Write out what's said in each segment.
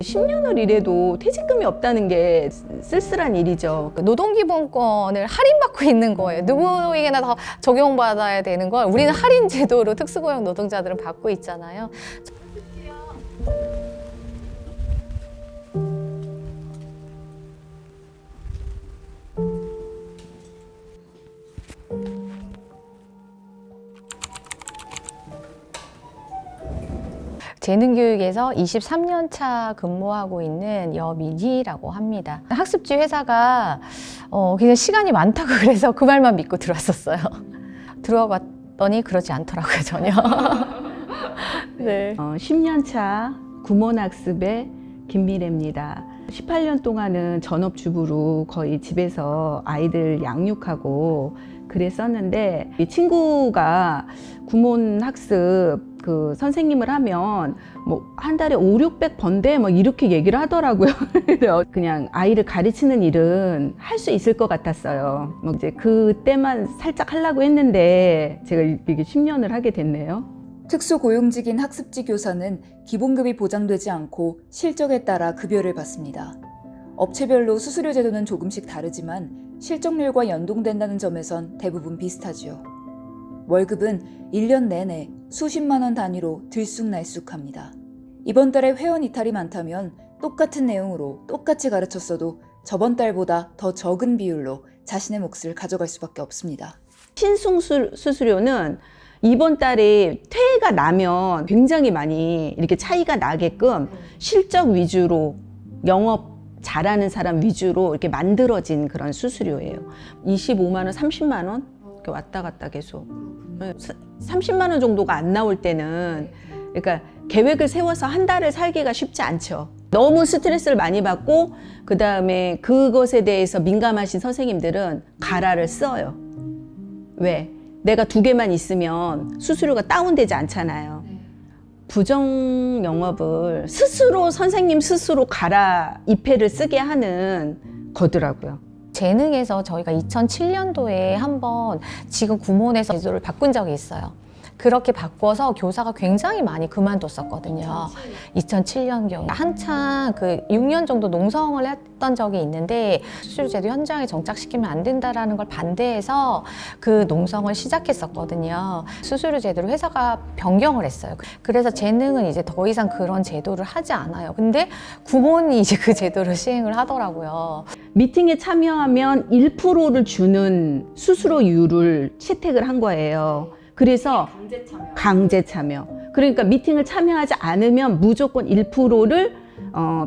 (10년을) 일해도 퇴직금이 없다는 게 쓸쓸한 일이죠. 노동기본권을 할인받고 있는 거예요. 누구에게나 다 적용받아야 되는 걸 우리는 할인 제도로 특수고용 노동자들은 받고 있잖아요. 재능교육에서 23년 차 근무하고 있는 여민희라고 합니다. 학습지 회사가 그냥 시간이 많다고 그래서 그 말만 믿고 들어왔었어요. 들어와 봤더니 그렇지 않더라고요, 전혀. 네. 10년 차 구몬학습의 김미래입니다. 18년 동안은 전업주부로 거의 집에서 아이들 양육하고 그랬었는데, 이 친구가 구몬학습 그 선생님을 하면 뭐 한 달에 500~600 번대 뭐 이렇게 얘기를 하더라고요. 그냥 아이를 가르치는 일은 할 수 있을 것 같았어요. 뭐 이제 그때만 살짝 하려고 했는데 제가 이게 10년을 하게 됐네요. 특수고용직인 학습지 교사는 기본급이 보장되지 않고 실적에 따라 급여를 받습니다. 업체별로 수수료 제도는 조금씩 다르지만 실적률과 연동된다는 점에선 대부분 비슷하지요. 월급은 1년 내내 수십만 원 단위로 들쑥날쑥합니다. 이번 달에 회원 이탈이 많다면 똑같은 내용으로 똑같이 가르쳤어도 저번 달보다 더 적은 비율로 자신의 몫을 가져갈 수밖에 없습니다. 신승 수수료는 이번 달에 퇴해가 나면 굉장히 많이 이렇게 차이가 나게끔 실적 위주로, 영업 잘하는 사람 위주로 이렇게 만들어진 그런 수수료예요. 25만 원, 30만 원 이렇게 왔다 갔다 계속. 30만 원 정도가 안 나올 때는, 그러니까 계획을 세워서 한 달을 살기가 쉽지 않죠. 너무 스트레스를 많이 받고 그 다음에 그것에 대해서 민감하신 선생님들은 가라를 써요. 왜? 내가 2개만 있으면 수수료가 다운되지 않잖아요. 부정 영업을 스스로, 선생님 스스로 가라 입회를 쓰게 하는 거더라고요. 재능에서 저희가 2007년도에 한번 지금 구몬에서 제도를 바꾼 적이 있어요. 그렇게 바꿔서 교사가 굉장히 많이 그만뒀었거든요. 2007년경에 한창 그 6년 정도 농성을 했던 적이 있는데, 수수료제도 현장에 정착시키면 안 된다라는 걸 반대해서 그 농성을 시작했었거든요. 수수료제도를 회사가 변경을 했어요. 그래서 재능은 이제 더 이상 그런 제도를 하지 않아요. 근데 구몬이 이제 그 제도를 시행을 하더라고요. 미팅에 참여하면 1%를 주는 수수료율을 채택을 한 거예요. 그래서 강제 참여. 그러니까 미팅을 참여하지 않으면 무조건 1%를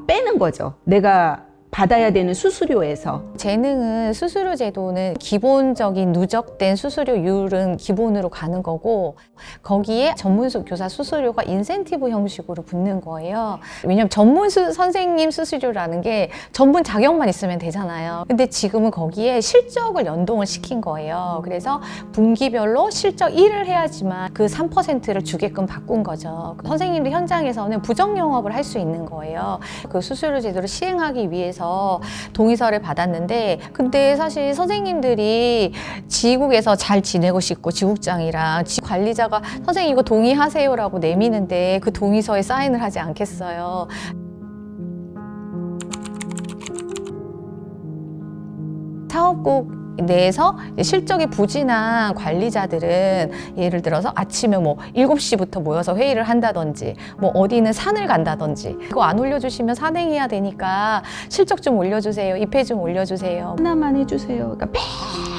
빼는 거죠. 내가 받아야 되는 수수료에서. 재능은 수수료 제도는 기본적인 누적된 수수료율은 기본으로 가는 거고, 거기에 전문 교사 수수료가 인센티브 형식으로 붙는 거예요. 왜냐면 전문 선생님 수수료라는 게 전문 자격만 있으면 되잖아요. 근데 지금은 거기에 실적을 연동을 시킨 거예요. 그래서 분기별로 실적 1을 해야지만 그 3%를 주게끔 바꾼 거죠. 선생님들 현장에서는 부정 영업을 할 수 있는 거예요. 그 수수료 제도를 시행하기 위해서 동의서를 받았는데, 근데 사실 선생님들이 지국에서 잘 지내고 싶고 지국장이랑 관리자가 선생님 이거 동의하세요라고 내미는데 그 동의서에 사인을 하지 않겠어요. 사업국 내에서 실적이 부진한 관리자들은 예를 들어서 아침에 뭐 7시부터 모여서 회의를 한다든지, 뭐 어디는 산을 간다든지, 그거 안 올려주시면 산행해야 되니까 실적 좀 올려주세요, 입회 좀 올려주세요. 하나만 해주세요. 그러니까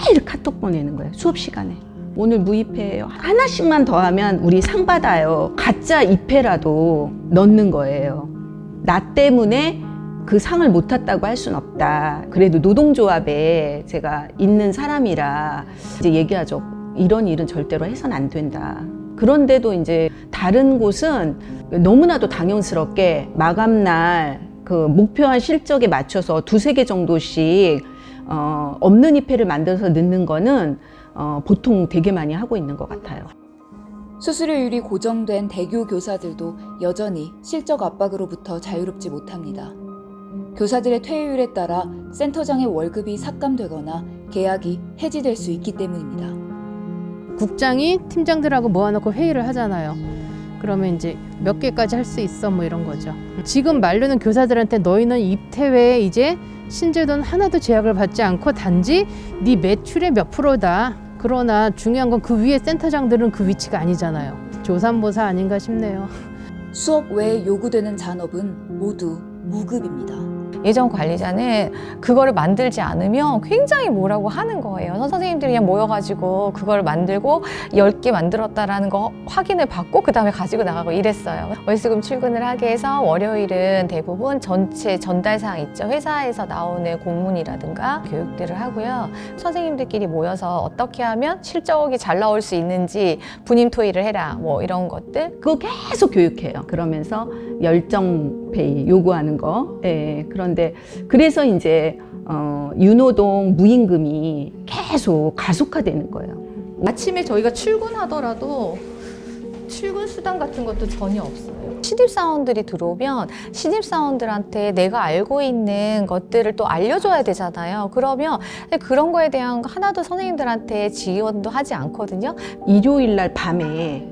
매일 카톡 보내는 거예요. 수업 시간에. 오늘 무입회예요. 하나씩만 더 하면 우리 상 받아요. 가짜 입회라도 넣는 거예요. 나 때문에 그 상을 못 탔다고 할 순 없다. 그래도 노동조합에 제가 있는 사람이라 이제 얘기하죠. 이런 일은 절대로 해서는 안 된다. 그런데도 이제 다른 곳은 너무나도 당연스럽게 마감날 그 목표한 실적에 맞춰서 2~3개 정도씩 없는 입회를 만들어서 넣는 거는 보통 되게 많이 하고 있는 것 같아요. 수수료율이 고정된 대교 교사들도 여전히 실적 압박으로부터 자유롭지 못합니다. 교사들의 퇴회율에 따라 센터장의 월급이 삭감되거나 계약이 해지될 수 있기 때문입니다. 국장이 팀장들하고 모아놓고 회의를 하잖아요. 그러면 이제 몇 개까지 할 수 있어 뭐 이런 거죠. 지금 만료는 교사들한테 너희는 입퇴회에 이제 신제도는 하나도 제약을 받지 않고 단지 네 매출의 몇 프로다. 그러나 중요한 건 그 위에 센터장들은 그 위치가 아니잖아요. 조삼모사 아닌가 싶네요. 수업 외에 요구되는 잔업은 모두 무급입니다. 예전 관리자는 그거를 만들지 않으면 굉장히 뭐라고 하는 거예요. 선생님들이 그냥 모여가지고 그걸 만들고 10개 만들었다라는 거 확인을 받고 그 다음에 가지고 나가고 이랬어요. 월수금 출근을 하게 해서 월요일은 대부분 전체 전달사항 있죠. 회사에서 나오는 공문이라든가 교육들을 하고요. 선생님들끼리 모여서 어떻게 하면 실적이 잘 나올 수 있는지 분임 토의를 해라 뭐 이런 것들. 그거 계속 교육해요. 그러면서 열정 페이 요구하는 거. 예, 그런데 그래서 이제 유노동 무임금이 계속 가속화되는 거예요. 아침에 저희가 출근하더라도 출근 수당 같은 것도 전혀 없어요. 신입사원들이 들어오면 신입사원들한테 내가 알고 있는 것들을 또 알려줘야 되잖아요. 그러면 그런 거에 대한 거 하나도 선생님들한테 지원도 하지 않거든요. 일요일 날 밤에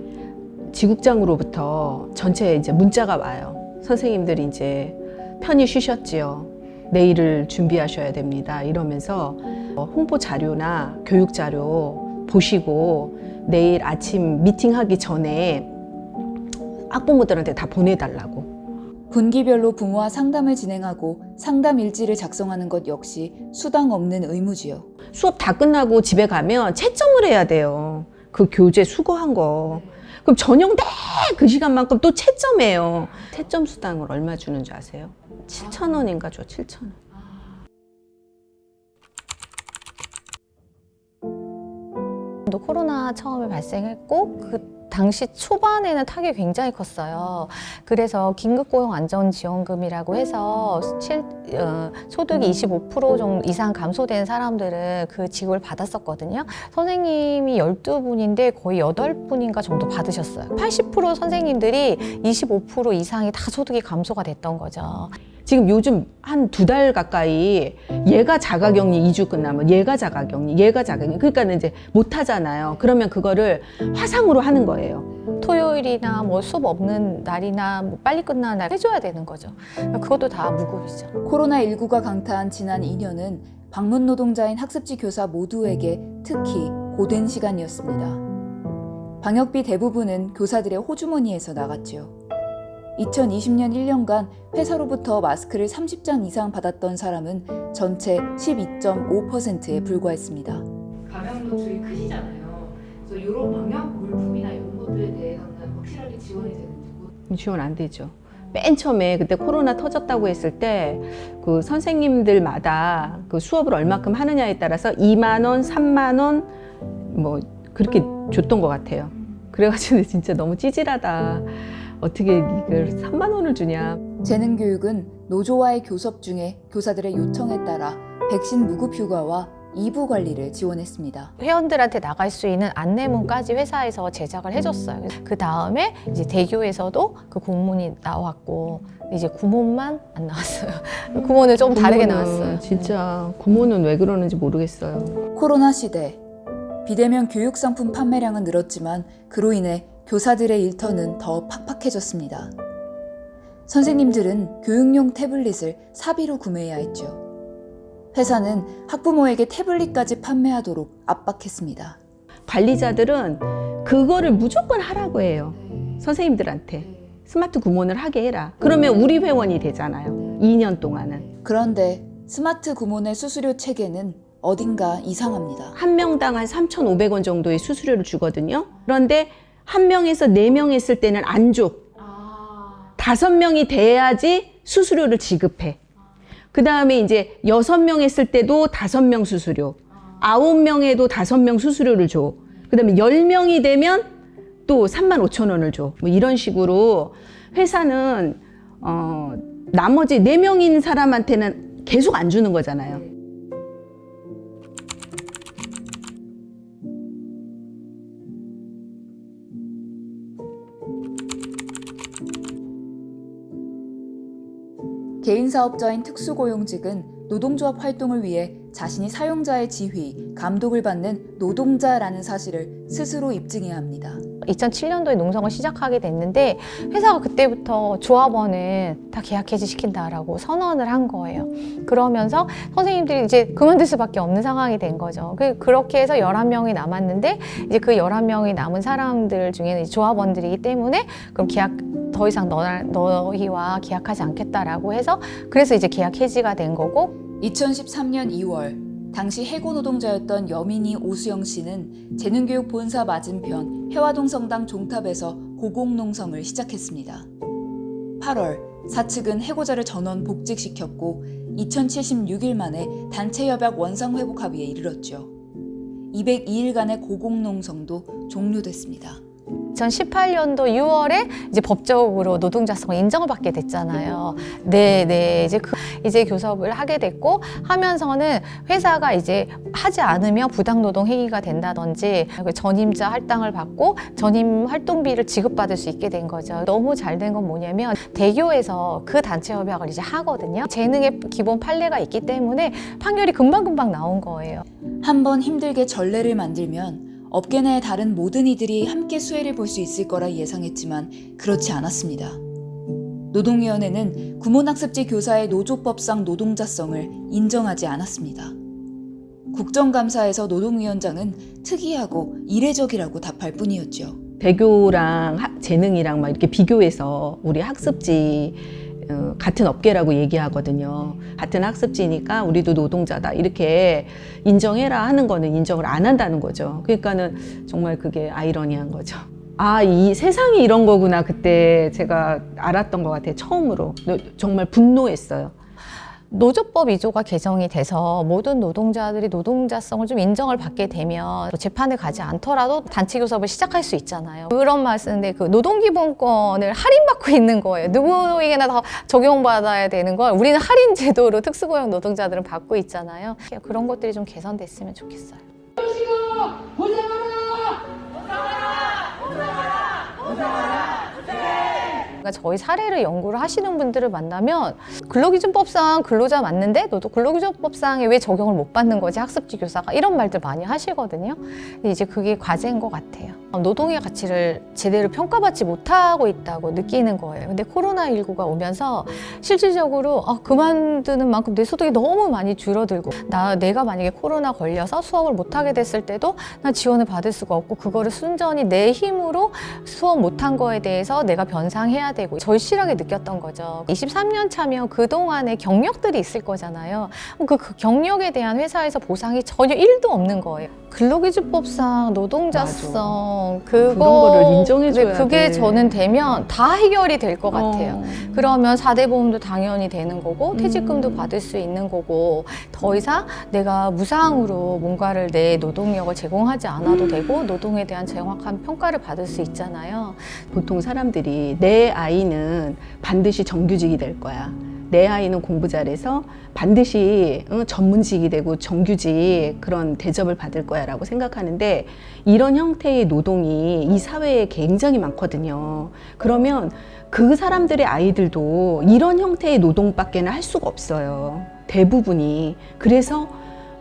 지국장으로부터 전체 이제 문자가 와요. 선생님들이 이제 편히 쉬셨지요. 내일을 준비하셔야 됩니다. 이러면서 홍보 자료나 교육 자료 보시고 내일 아침 미팅하기 전에 학부모들한테 다 보내달라고. 분기별로 부모와 상담을 진행하고 상담 일지를 작성하는 것 역시 수당 없는 의무지요. 수업 다 끝나고 집에 가면 채점을 해야 돼요. 그 교재 수거한 거. 그럼 저녁 내 그 시간만큼 또 채점해요. 채점 수당을 얼마 주는 줄 아세요? 7,000원인가 줘, 7,000원. 또 코로나 처음에 발생했고 그 당시 초반에는 타격이 굉장히 컸어요. 그래서 긴급고용안전지원금이라고 해서 소득이 25% 정도 이상 감소된 사람들은 그 지급을 받았었거든요. 선생님이 12분인데 거의 8분인가 정도 받으셨어요. 80% 선생님들이 25% 이상이 다 소득이 감소가 됐던 거죠. 지금 요즘 한 2달 가까이 얘가 자가격리 2주 끝나면 얘가 자가격리. 그러니까 이제 못 하잖아요. 그러면 그거를 화상으로 하는 거예요. 토요일이나 뭐 수업 없는 날이나 뭐 빨리 끝나는 날 해줘야 되는 거죠. 그것도 다 무급이죠. 코로나19가 강타한 지난 2년은 방문 노동자인 학습지 교사 모두에게 특히 고된 시간이었습니다. 방역비 대부분은 교사들의 호주머니에서 나갔죠. 2020년 1년간 회사로부터 마스크를 30장 이상 받았던 사람은 전체 12.5%에 불과했습니다. 감염도 주의 크시잖아요. 그래서 이런 방역 물품이나 이런 것들에 대해서는 확실하게 지원이 되는지. 지원 안 되죠. 맨 처음에 그때 코로나 터졌다고 했을 때 그 선생님들마다 그 수업을 얼마큼 하느냐에 따라서 2만 원, 3만 원 뭐 그렇게 줬던 것 같아요. 그래가지고 진짜 너무 찌질하다. 어떻게 이걸 3만 원을 주냐. 재능교육은 노조와의 교섭 중에 교사들의 요청에 따라 백신 무급 휴가와 2부 관리를 지원했습니다. 회원들한테 나갈 수 있는 안내문까지 회사에서 제작을 해줬어요. 그 다음에 이제 대교에서도 그 공문이 나왔고 이제 구몬만 안 나왔어요. 구몬은 좀 다르게 나왔어요. 진짜 구몬은 왜 그러는지 모르겠어요. 코로나 시대 비대면 교육 상품 판매량은 늘었지만 그로 인해 교사들의 일터는 더 팍팍해졌습니다. 선생님들은 교육용 태블릿을 사비로 구매해야 했죠. 회사는 학부모에게 태블릿까지 판매하도록 압박했습니다. 관리자들은 그거를 무조건 하라고 해요. 선생님들한테. 스마트 구몬을 하게 해라. 그러면 우리 회원이 되잖아요. 2년 동안은. 그런데 스마트 구몬의 수수료 체계는 어딘가 이상합니다. 한 명당 한 3,500원 정도의 수수료를 주거든요. 그런데 한 명에서 4명 했을 때는 안 줘. 5명이 돼야지 수수료를 지급해. 그 다음에 이제 6명 했을 때도 5명 수수료. 9명에도 5명 수수료를 줘. 그 다음에 10명이 되면 또 35,000원을 줘. 뭐 이런 식으로 회사는 나머지 4명인 사람한테는 계속 안 주는 거잖아요. 개인사업자인 특수고용직은 노동조합 활동을 위해 자신이 사용자의 지휘, 감독을 받는 노동자라는 사실을 스스로 입증해야 합니다. 2007년도에 농성을 시작하게 됐는데 회사가 그때부터 조합원은 다 계약 해지시킨다라고 선언을 한 거예요. 그러면서 선생님들이 이제 그만둘 수밖에 없는 상황이 된 거죠. 그렇게 해서 11명이 남았는데 이제 그 11명이 남은 사람들 중에는 이제 조합원들이기 때문에 그럼 계약 더 이상 너희와 계약하지 않겠다라고 해서 그래서 이제 계약 해지가 된 거고 2013년 2월 당시 해고 노동자였던 여민이 오수영 씨는 재능교육 본사 맞은편 해화동 성당 종탑에서 고공농성을 시작했습니다. 8월 사측은 해고자를 전원 복직시켰고 2076일 만에 단체협약 원상회복 합의에 이르렀죠. 202일간의 고공농성도 종료됐습니다. 2018년도 6월에 이제 법적으로 노동자성을 인정을 받게 됐잖아요. 이제 교섭을 하게 됐고 하면서는 회사가 이제 하지 않으면 부당노동 행위가 된다든지 전임자 할당을 받고 전임 활동비를 지급받을 수 있게 된 거죠. 너무 잘 된 건 뭐냐면 대교에서 그 단체 협약을 이제 하거든요. 재능의 기본 판례가 있기 때문에 판결이 금방금방 나온 거예요. 한번 힘들게 전례를 만들면 업계 내 다른 모든 이들이 함께 수혜를 볼 수 있을 거라 예상했지만 그렇지 않았습니다. 노동위원회는 구몬학습지 교사의 노조법상 노동자성을 인정하지 않았습니다. 국정감사에서 노동위원장은 특이하고 이례적이라고 답할 뿐이었죠. 대교랑 재능이랑 막 이렇게 비교해서 우리 학습지 같은 업계라고 얘기하거든요. 같은 학습지니까 우리도 노동자다 이렇게 인정해라 하는 거는 인정을 안 한다는 거죠. 그러니까는 정말 그게 아이러니한 거죠. 아, 이 세상이 이런 거구나 그때 제가 알았던 것 같아요. 처음으로 정말 분노했어요. 노조법 2조가 개정이 돼서 모든 노동자들이 노동자성을 좀 인정을 받게 되면 재판에 가지 않더라도 단체 교섭을 시작할 수 있잖아요. 그런 말 쓰는데 그 노동기본권을 할인받고 있는 거예요. 누구에게나 다 적용받아야 되는 걸 우리는 할인 제도로 특수고용 노동자들은 받고 있잖아요. 그런 것들이 좀 개선됐으면 좋겠어요. 그러니까 저희 사례를 연구를 하시는 분들을 만나면 근로기준법상 근로자 맞는데 너도 근로기준법상에 왜 적용을 못 받는 거지 학습지 교사가 이런 말들 많이 하시거든요. 근데 이제 그게 과제인 것 같아요. 노동의 가치를 제대로 평가받지 못하고 있다고 느끼는 거예요. 근데 코로나19가 오면서 실질적으로 그만두는 만큼 내 소득이 너무 많이 줄어들고 내가 만약에 코로나 걸려서 수업을 못하게 됐을 때도 난 지원을 받을 수가 없고 그거를 순전히 내 힘으로 수업 못한 거에 대해서 내가 변상해야 되고 절실하게 느꼈던 거죠. 23년 차면 그동안의 경력들이 있을 거잖아요. 그 경력에 대한 회사에서 보상이 전혀 1도 없는 거예요. 근로기준법상 노동자성 그런 거를 인정해줘야 그게 돼. 저는 되면 다 해결이 될 것 같아요. 그러면 4대 보험도 당연히 되는 거고 퇴직금도 받을 수 있는 거고 더 이상 내가 무상으로 뭔가를 내 노동력을 제공하지 않아도 되고 노동에 대한 정확한 평가를 받을 수 있잖아요. 보통 사람들이 내 아이는 반드시 정규직이 될 거야. 내 아이는 공부 잘해서 반드시 전문직이 되고 정규직 그런 대접을 받을 거야 라고 생각하는데 이런 형태의 노동이 이 사회에 굉장히 많거든요. 그러면 그 사람들의 아이들도 이런 형태의 노동밖에는 할 수가 없어요. 대부분이. 그래서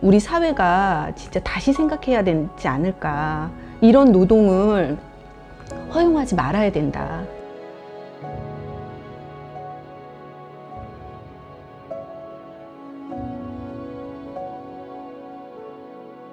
우리 사회가 진짜 다시 생각해야 되지 않을까. 이런 노동을 허용하지 말아야 된다.